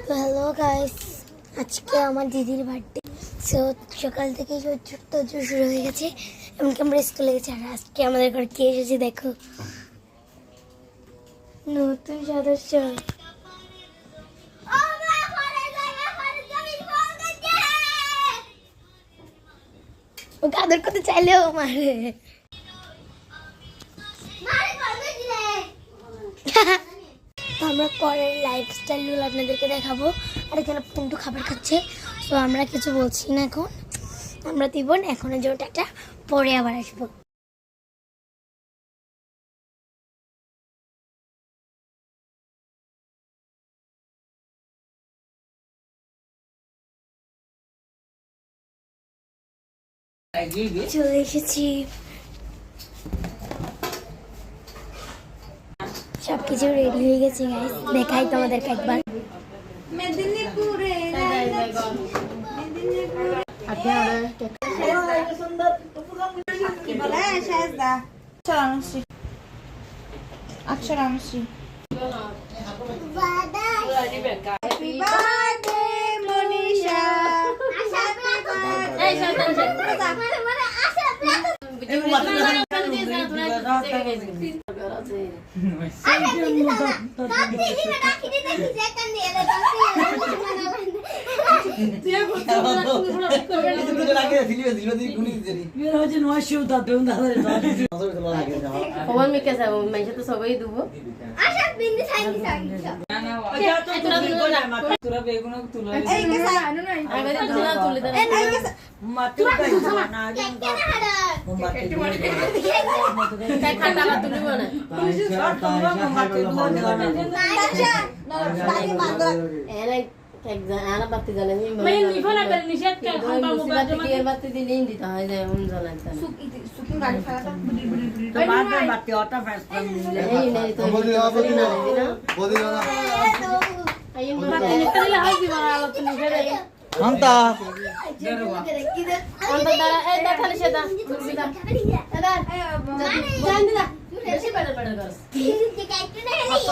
তো hello guys, আজকে আমার দিদির বার্থডে। সো সকাল থেকে ছোট্ট শুরু হয়ে গেছে, এমনকি আমরা স্কুলে গেছি। আর আজকে আমাদের ঘরে কে এসেছে দেখো, নতুন সদস্য। ও কাদের করতে চাইলেও মারে। তো আমরা পরের লাইফস্টাইলগুলো আপনাদেরকে দেখাবো। আর এখানে কিন্তু খাবার খাচ্ছে, তো আমরা কিছু বলছি না এখন। আমরা দিব এখন জোট একটা, পরে আবার আসবো। চলে এসেছি, সবকিছু রেডি হয়ে গেছে গাইস, দেখাই তোমাদেরকে একবার। মেদিনীপুরে সবাই দেবো।